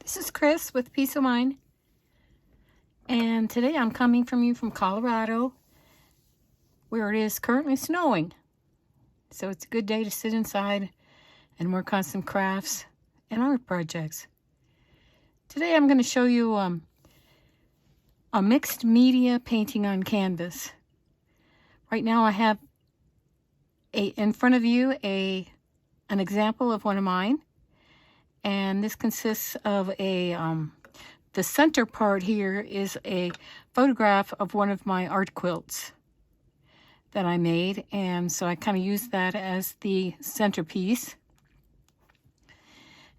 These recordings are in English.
This is Chris with Peace of Mind, and today I'm coming from you from Colorado, where it is currently snowing. So it's a good day to sit inside and work on some crafts and art projects. Today I'm going to show you a mixed media painting on canvas. Right now I have in front of you an example of one of mine. And this consists of the center part here is a photograph of one of my art quilts that I made. And so I kind of used that as the centerpiece.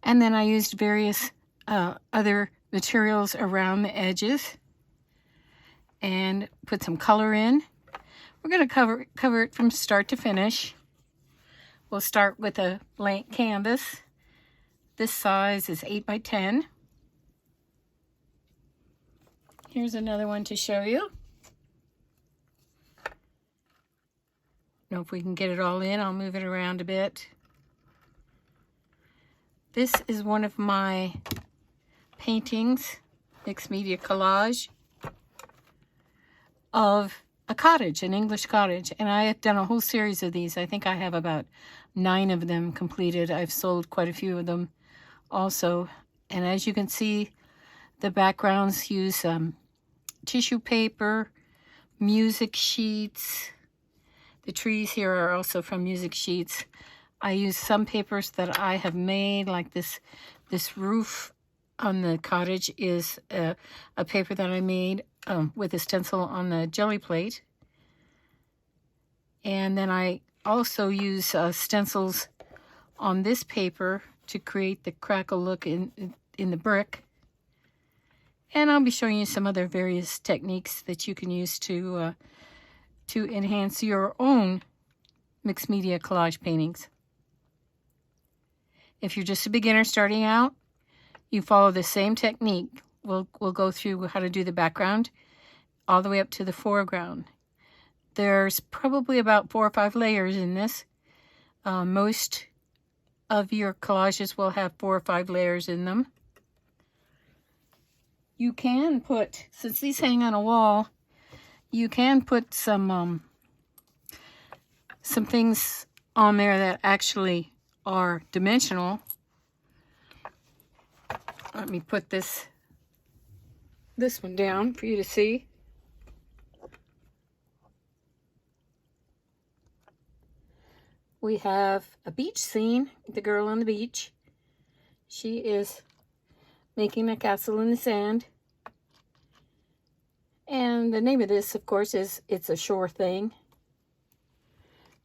And then I used various other materials around the edges and put some color in. We're going to cover it from start to finish. We'll start with a blank canvas. This size is 8 by 10. Here's another one to show you. Know if we can get it all in. I'll move it around a bit. This is one of my paintings, mixed media collage, of a cottage, an English cottage. And I have done a whole series of these. I think I have about 9 of them completed. I've sold quite a few of them also. And as you can see, the backgrounds use tissue paper, music sheets. The trees here are also from music sheets. I use some papers that I have made, like this roof on the cottage is a paper that I made with a stencil on the jelly plate. And then I also use stencils on this paper to create the crackle look in the brick. And I'll be showing you some other various techniques that you can use to enhance your own mixed media collage paintings. If you're just a beginner starting out, you follow the same technique. We'll go through how to do the background all the way up to the foreground. There's probably about 4 or 5 layers in this. Most of your collages will have 4 or 5 layers in them. You can put, since these hang on a wall, you can put some things on there that actually are dimensional. Let me put this one down for you to see. We have a beach scene, the girl on the beach. She is making a castle in the sand. And the name of this, of course, is It's a Shore Thing.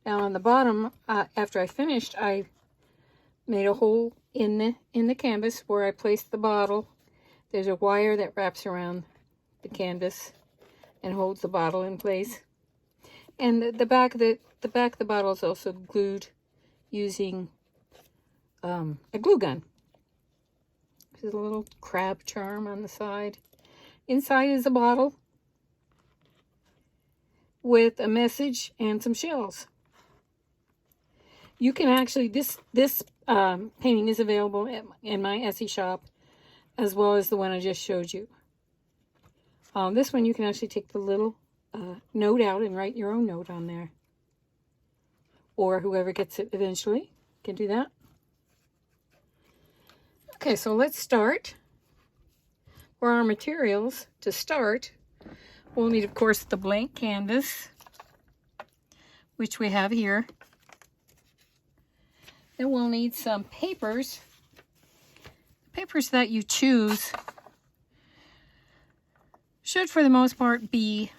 Now on the bottom, after I finished, I made a hole in the canvas where I placed the bottle. There's a wire that wraps around the canvas and holds the bottle in place. And the back of the bottle is also glued using a glue gun. There's a little crab charm on the side. Inside is a bottle with a message and some shells. You can actually, this painting is available in my Etsy shop, as well as the one I just showed you. This one you can actually take the little note out and write your own note on there. Or whoever gets it eventually can do that. Okay, so let's start. For our materials, to start, we'll need, of course, the blank canvas, which we have here. Then we'll need some papers. Papers that you choose should, for the most part, be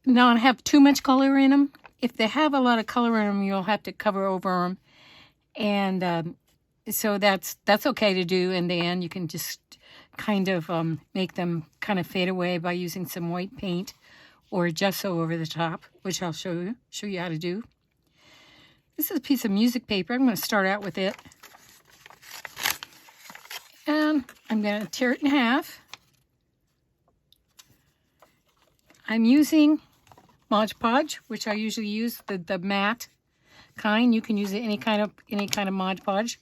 not have too much color in them. If they have a lot of color in them, you'll have to cover over them. And so that's okay to do in the end. You can just kind of make them kind of fade away by using some white paint or gesso over the top, which I'll show you how to do. This is a piece of music paper. I'm going to start out with it. And I'm going to tear it in half. I'm using Mod Podge, which I usually use, the matte kind. You can use any kind of Mod Podge.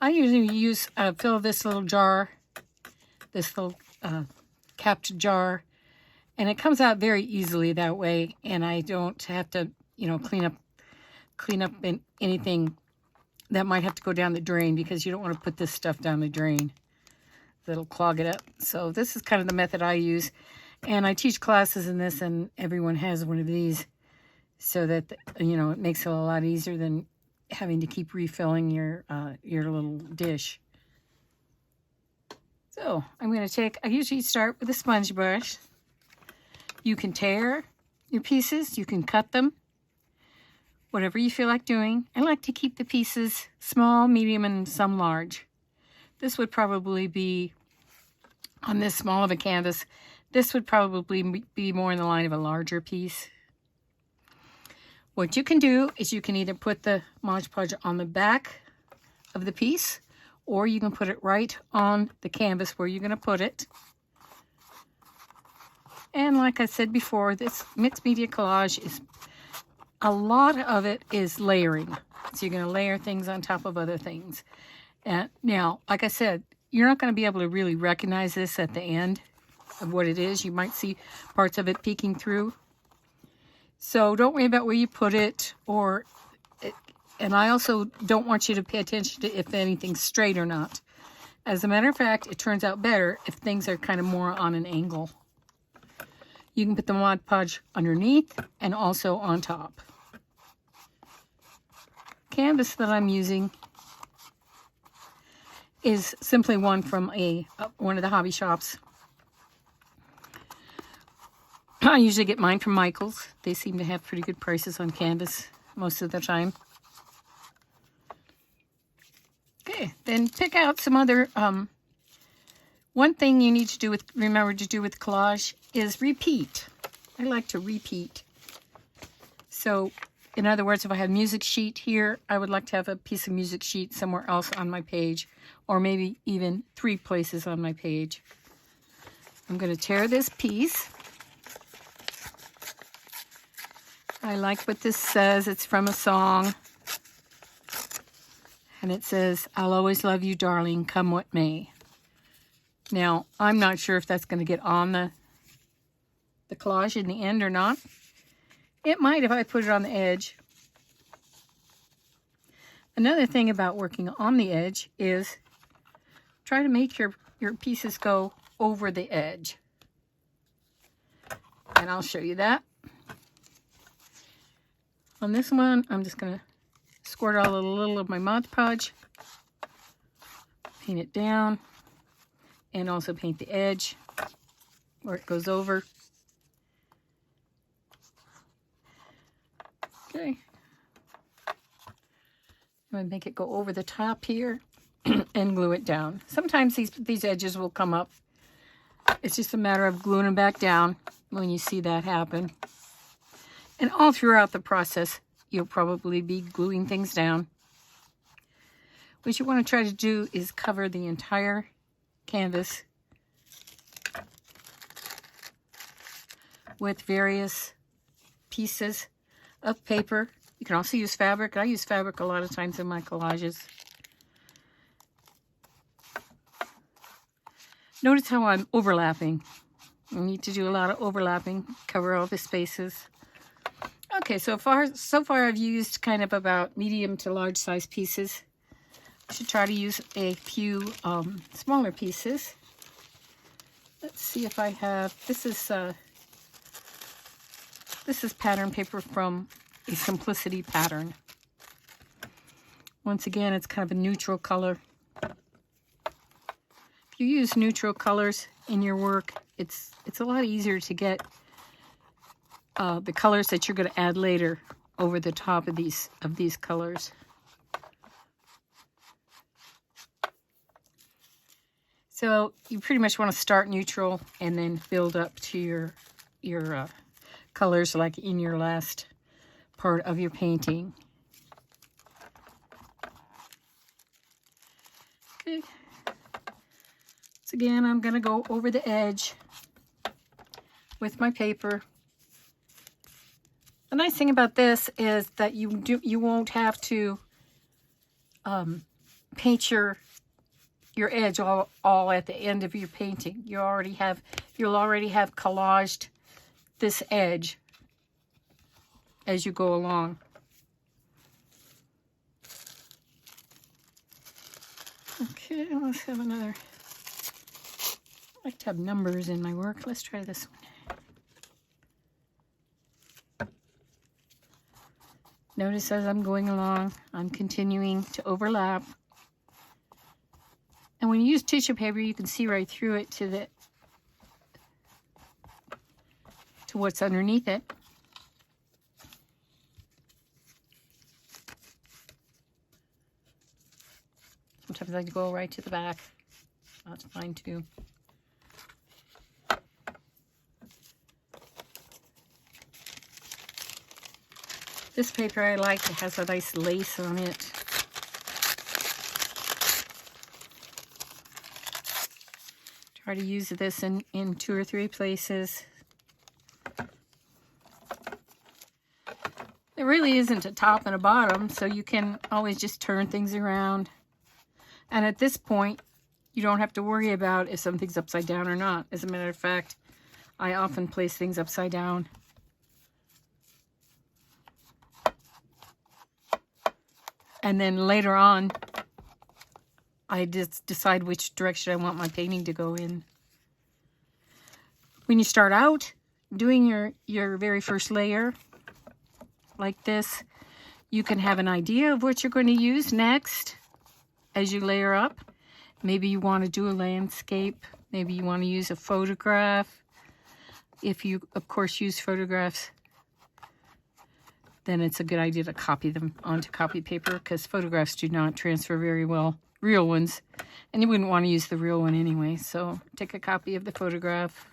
I usually use fill this little jar, this little capped jar, and it comes out very easily that way, and I don't have to, you know, clean up anything that might have to go down the drain, because you don't want to put this stuff down the drain. That'll clog it up. So this is kind of the method I use, and I teach classes in this, and everyone has one of these, so that, you know, it makes it a lot easier than having to keep refilling your little dish. So I'm going to take, I usually start with a sponge brush. You can tear your pieces, you can cut them, whatever you feel like doing. I like to keep the pieces small, medium, and some large. This would probably be, on this small of a canvas, this would probably be more in the line of a larger piece. What you can do is you can either put the Mod Podge on the back of the piece, or you can put it right on the canvas where you're going to put it. And like I said before, this mixed media collage is, a lot of it is layering. So you're going to layer things on top of other things. And now, like I said, you're not going to be able to really recognize this at the end of what it is. You might see parts of it peeking through. So don't worry about where you put it, and I also don't want you to pay attention to if anything's straight or not. As a matter of fact, it turns out better if things are kind of more on an angle. You can put the Mod Podge underneath and also on top. Canvas that I'm using is simply one from one of the hobby shops. I usually get mine from Michael's. They seem to have pretty good prices on canvas most of the time. Okay, then pick out some other, one thing you need to remember to do with collage is repeat. I like to repeat. So, in other words, if I have music sheet here, I would like to have a piece of music sheet somewhere else on my page, or maybe even 3 places on my page. I'm going to tear this piece. I like what this says. It's from a song. And it says, "I'll always love you, darling, come what may." Now, I'm not sure if that's going to get on the collage in the end or not. It might if I put it on the edge. Another thing about working on the edge is try to make your pieces go over the edge. And I'll show you that. On this one, I'm just going to squirt out a little of my Mod Podge, paint it down, and also paint the edge where it goes over. Okay. I'm going to make it go over the top here and glue it down. Sometimes these edges will come up. It's just a matter of gluing them back down when you see that happen. And all throughout the process, you'll probably be gluing things down. What you want to try to do is cover the entire canvas with various pieces of paper. You can also use fabric. I use fabric a lot of times in my collages. Notice how I'm overlapping. I need to do a lot of overlapping, cover all the spaces. Okay, so far I've used kind of about medium to large size pieces. I should try to use a few smaller pieces. Let's see if I have, this is pattern paper from a Simplicity pattern. Once again, it's kind of a neutral color. If you use neutral colors in your work, it's a lot easier to get the colors that you're going to add later over the top of these colors. So you pretty much want to start neutral and then build up to your colors like in your last part of your painting. Okay. So again, I'm going to go over the edge with my paper. The nice thing about this is that you won't have to paint your edge all at the end of your painting. You'll already have collaged this edge as you go along. Okay, let's have another. I like to have numbers in my work. Let's try this one. Notice as I'm going along, I'm continuing to overlap. And when you use tissue paper, you can see right through it to what's underneath it. Sometimes I go right to the back. That's fine too. This paper I like. It has a nice lace on it. Try to use this in 2 or 3 places. There really isn't a top and a bottom, so you can always just turn things around. And at this point, you don't have to worry about if something's upside down or not. As a matter of fact, I often place things upside down. And then later on, I just decide which direction I want my painting to go in. When you start out doing your very first layer like this, you can have an idea of what you're going to use next as you layer up. Maybe you want to do a landscape. Maybe you want to use a photograph. If you, of course, use photographs, then it's a good idea to copy them onto copy paper, because photographs do not transfer very well, real ones, and you wouldn't want to use the real one anyway. So take a copy of the photograph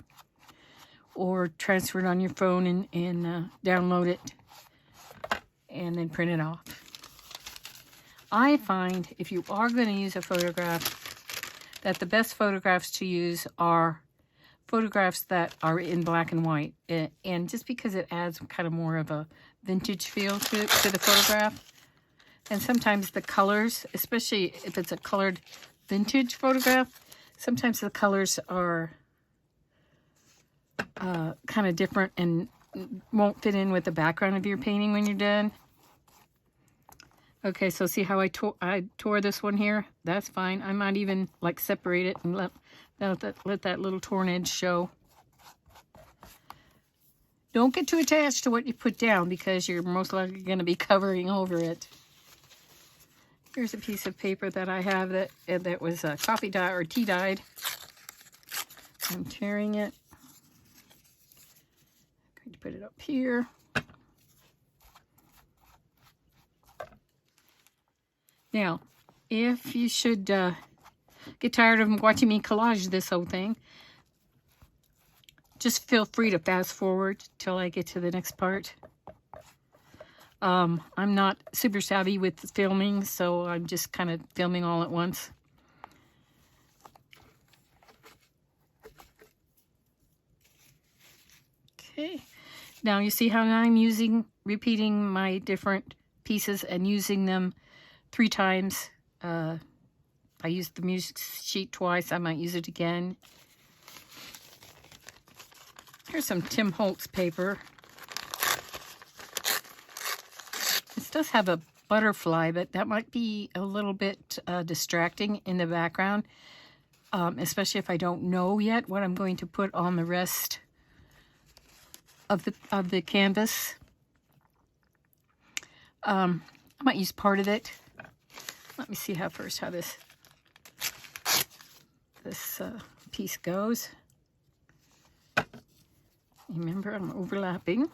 or transfer it on your phone and download it and then print it off. I find if you are going to use a photograph, that the best photographs to use are photographs that are in black and white, and just because it adds kind of more of a vintage feel to the photograph. And sometimes the colors, especially if it's a colored vintage photograph, sometimes the colors are kind of different and won't fit in with the background of your painting when you're done. Okay, so see how I tore this one here? That's fine. I might even like separate it and let that little torn edge show. Don't get too attached to what you put down, because you're most likely going to be covering over it. Here's a piece of paper that I have that was coffee dye or tea dyed. I'm tearing it. I'm going to put it up here. Now, if you should get tired of watching me collage this whole thing, just feel free to fast forward till I get to the next part. I'm not super savvy with filming, so I'm just kind of filming all at once. Okay, now you see how I'm repeating my different pieces and using them 3 times. I used the music sheet twice. I might use it again. Here's some Tim Holtz paper. This does have a butterfly, but that might be a little bit distracting in the background, especially if I don't know yet what I'm going to put on the rest of the canvas. I might use part of it. Let me see how this piece goes. Remember, I'm overlapping.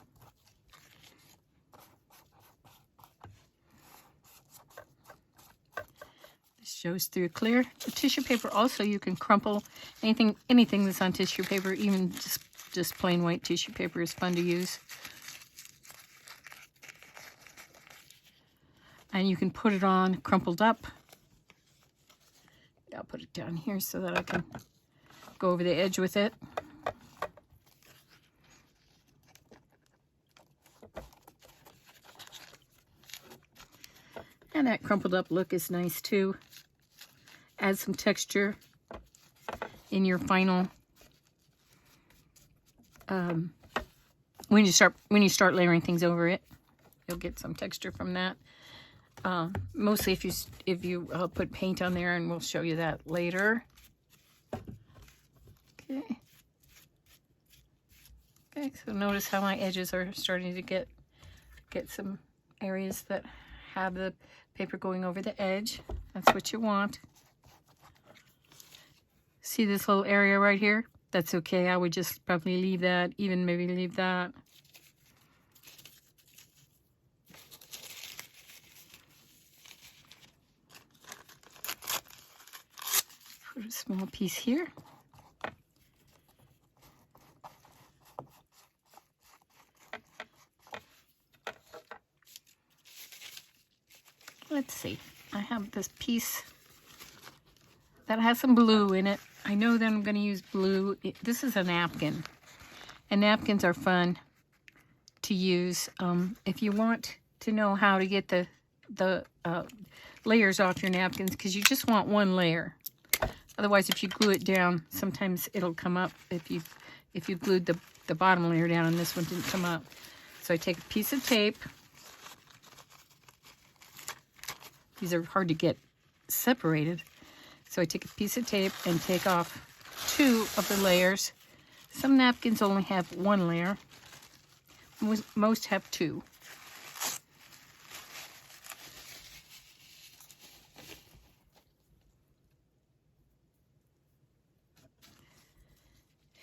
This shows through clear. The tissue paper also, you can crumple anything that's on tissue paper, even just plain white tissue paper is fun to use. And you can put it on crumpled up. I'll put it down here so that I can go over the edge with it. And that crumpled up look is nice too. Add some texture in your final when you start layering things over it, you'll get some texture from that. Mostly if you put paint on there, and we'll show you that later. Okay. Okay, so notice how my edges are starting to get some areas that have the paper going over the edge. That's what you want. See this little area right here? That's okay. I would just probably leave that, even maybe leave that. Put a small piece here. Let's see. I have this piece that has some blue in it. I know that I'm going to use blue. This is a napkin, and napkins are fun to use. If you want to know how to get the layers off your napkins, because you just want one layer. Otherwise, if you glue it down, sometimes it'll come up if you glued the bottom layer down and this one didn't come up. So I take a piece of tape. These are hard to get separated. So I take a piece of tape and take off 2 of the layers. Some napkins only have 1 layer. Most have 2.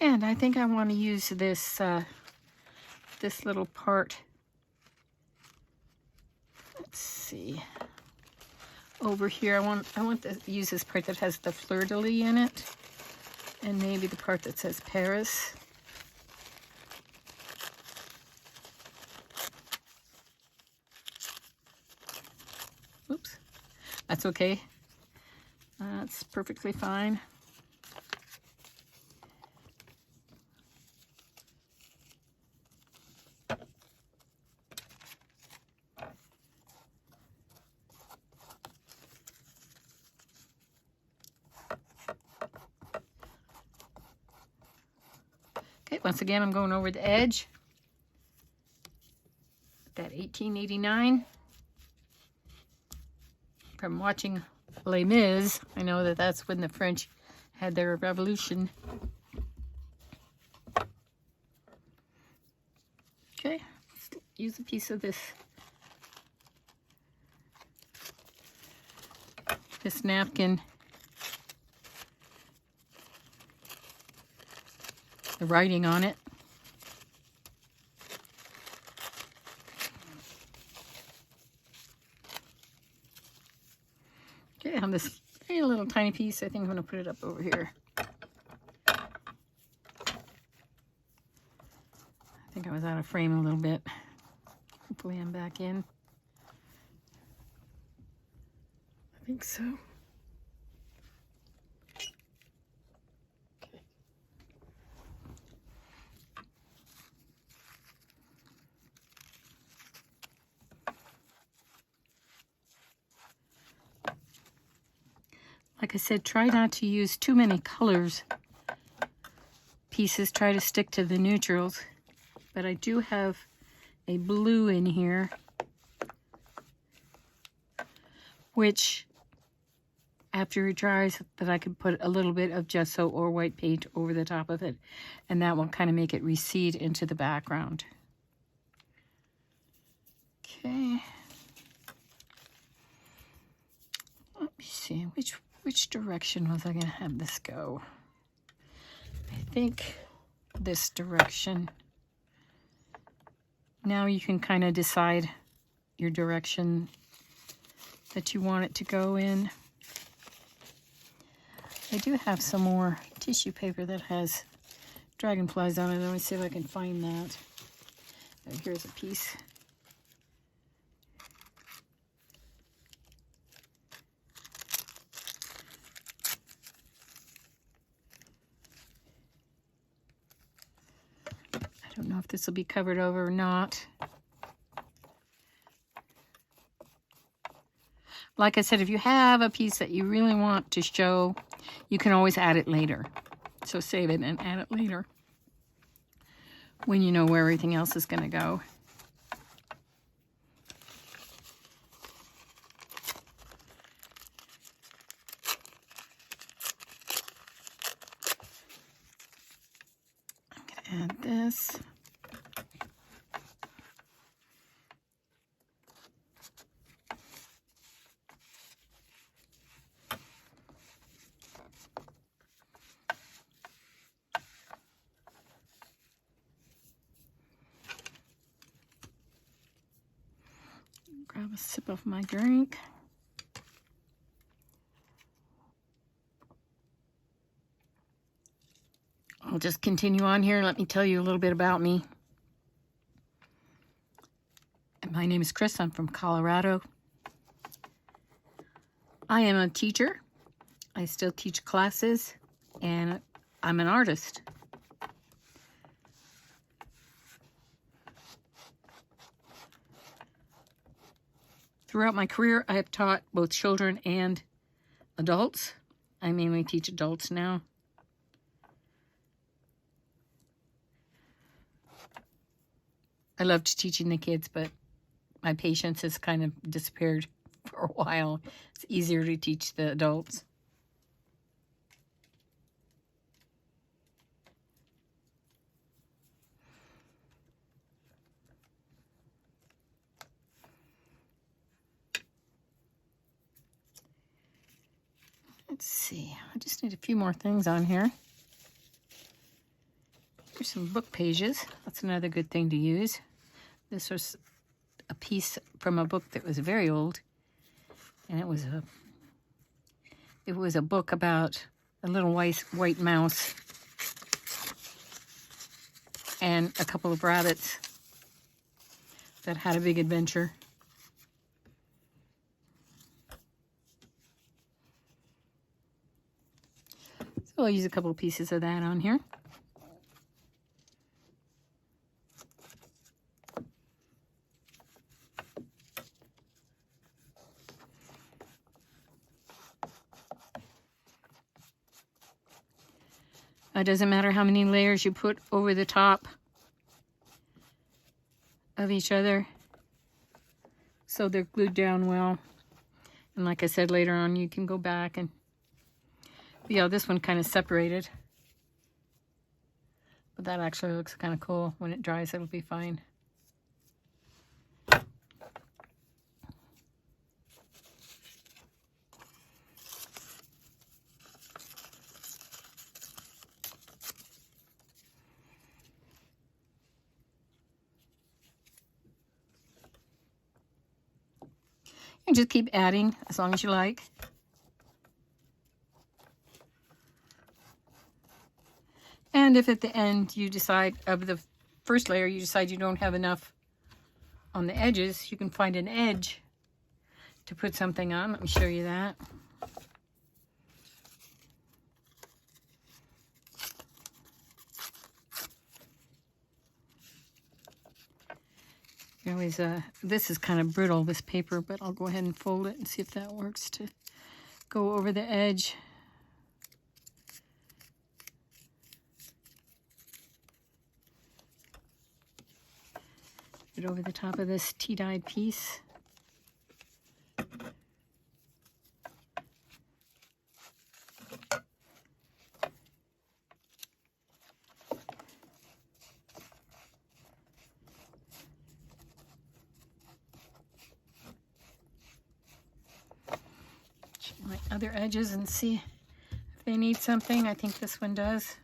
And I think I want to use this this little part. Let's see. Over here, I want to use this part that has the fleur-de-lis in it, and maybe the part that says Paris. Oops, that's okay. That's perfectly fine. Okay, once again, I'm going over the edge. That 1889. From watching Les Mis, I know that that's when the French had their revolution. Okay, let's use a piece of this napkin. The writing on it. Okay, on this very little tiny piece, I think I'm going to put it up over here. I think I was out of frame a little bit. Hopefully I'm back in. I think so. Like I said, try not to use too many colors. Pieces, try to stick to the neutrals. But I do have a blue in here, which after it dries, that I could put a little bit of gesso or white paint over the top of it, and that will kind of make it recede into the background. Okay. Let me see, which direction was I going to have this go? I think this direction. Now you can kind of decide your direction that you want it to go in. I do have some more tissue paper that has dragonflies on it. Let me see if I can find that. Oh, here's a piece. I don't know if this will be covered over or not. Like I said, if you have a piece that you really want to show, you can always add it later. So save it and add it later when you know where everything else is going to go. I'm going to add this. Grab a sip of my drink. I'll just continue on here. Let me tell you a little bit about me. My name is Chris. I'm from Colorado. I am a teacher. I still teach classes, and I'm an artist. Throughout my career, I have taught both children and adults. I mainly teach adults now. I loved teaching the kids, but my patience has kind of disappeared for a while. It's easier to teach the adults. Let's see, I just need a few more things on here. Here's some book pages. That's another good thing to use. This was a piece from a book that was very old, and it was a book about a little white mouse and a couple of rabbits that had a big adventure. So I'll use a couple of pieces of that on here. It doesn't matter how many layers you put over the top of each other, so they're glued down well. And like I said, later on you can go back and, yeah, this one kind of separated, but that actually looks kind of cool. When it dries, it'll be fine. You just keep adding as long as you like. And if at the end you decide, of the first layer, you decide you don't have enough on the edges, you can find an edge to put something on. Let me show you that. You always, this is kind of brittle, this paper, but I'll go ahead and fold it and see if that works to go over the edge. Get over the top of this tea-dyed piece. My other edges and see if they need something. I think this one does.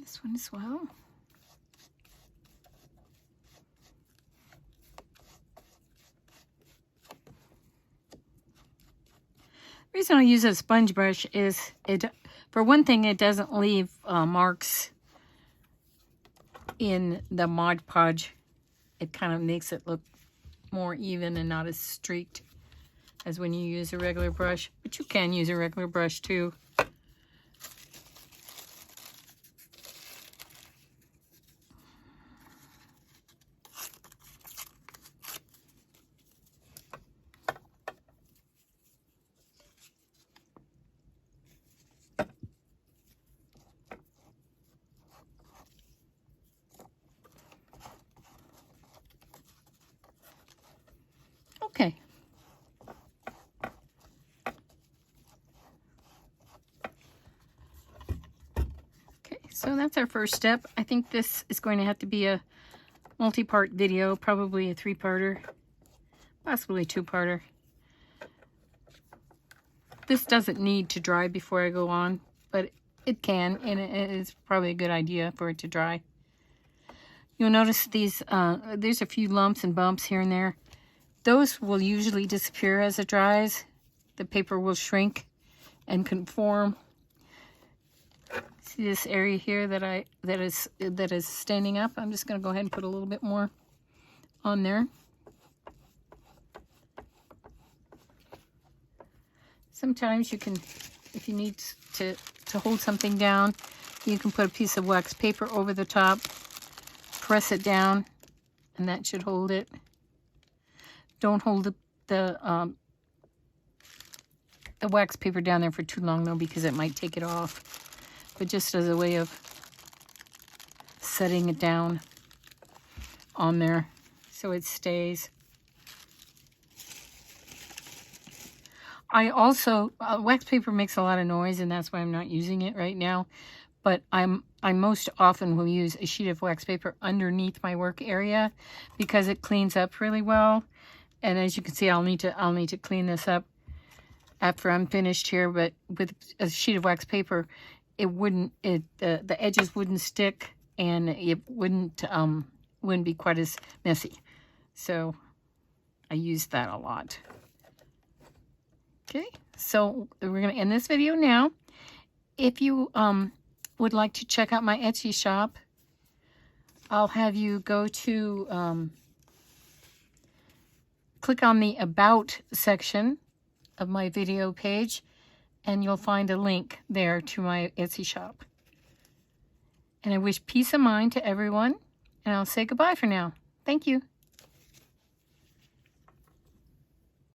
This one as well. The reason I use a sponge brush is it For one thing, it doesn't leave marks in the Mod Podge. It kind of makes it look more even and not as streaked as when you use a regular brush. But you can use a regular brush too. Okay. Okay, so that's our first step. I think this is going to have to be a multi-part video, probably a 3-parter, possibly 2-parter. This doesn't need to dry before I go on, but it can, and it is probably a good idea for it to dry. You'll notice these, there's a few lumps and bumps here and there. Those will usually disappear as it dries. The paper will shrink and conform. See this area here that is standing up? I'm just going to go ahead and put a little bit more on there. Sometimes you can, if you need to hold something down, you can put a piece of wax paper over the top, press it down, and that should hold it. Don't hold the wax paper down there for too long though, because it might take it off. But just as a way of setting it down on there so it stays. I also, wax paper makes a lot of noise, and that's why I'm not using it right now. But I most often will use a sheet of wax paper underneath my work area because it cleans up really well. And as you can see, I'll need to clean this up after I'm finished here. But with a sheet of wax paper, the edges wouldn't stick, and it wouldn't be quite as messy. So I use that a lot. Okay, so we're going to end this video now. If you would like to check out my Etsy shop, I'll have you go to click on the About section of my video page, and you'll find a link there to my Etsy shop. And I wish peace of mind to everyone, and I'll say goodbye for now. Thank you.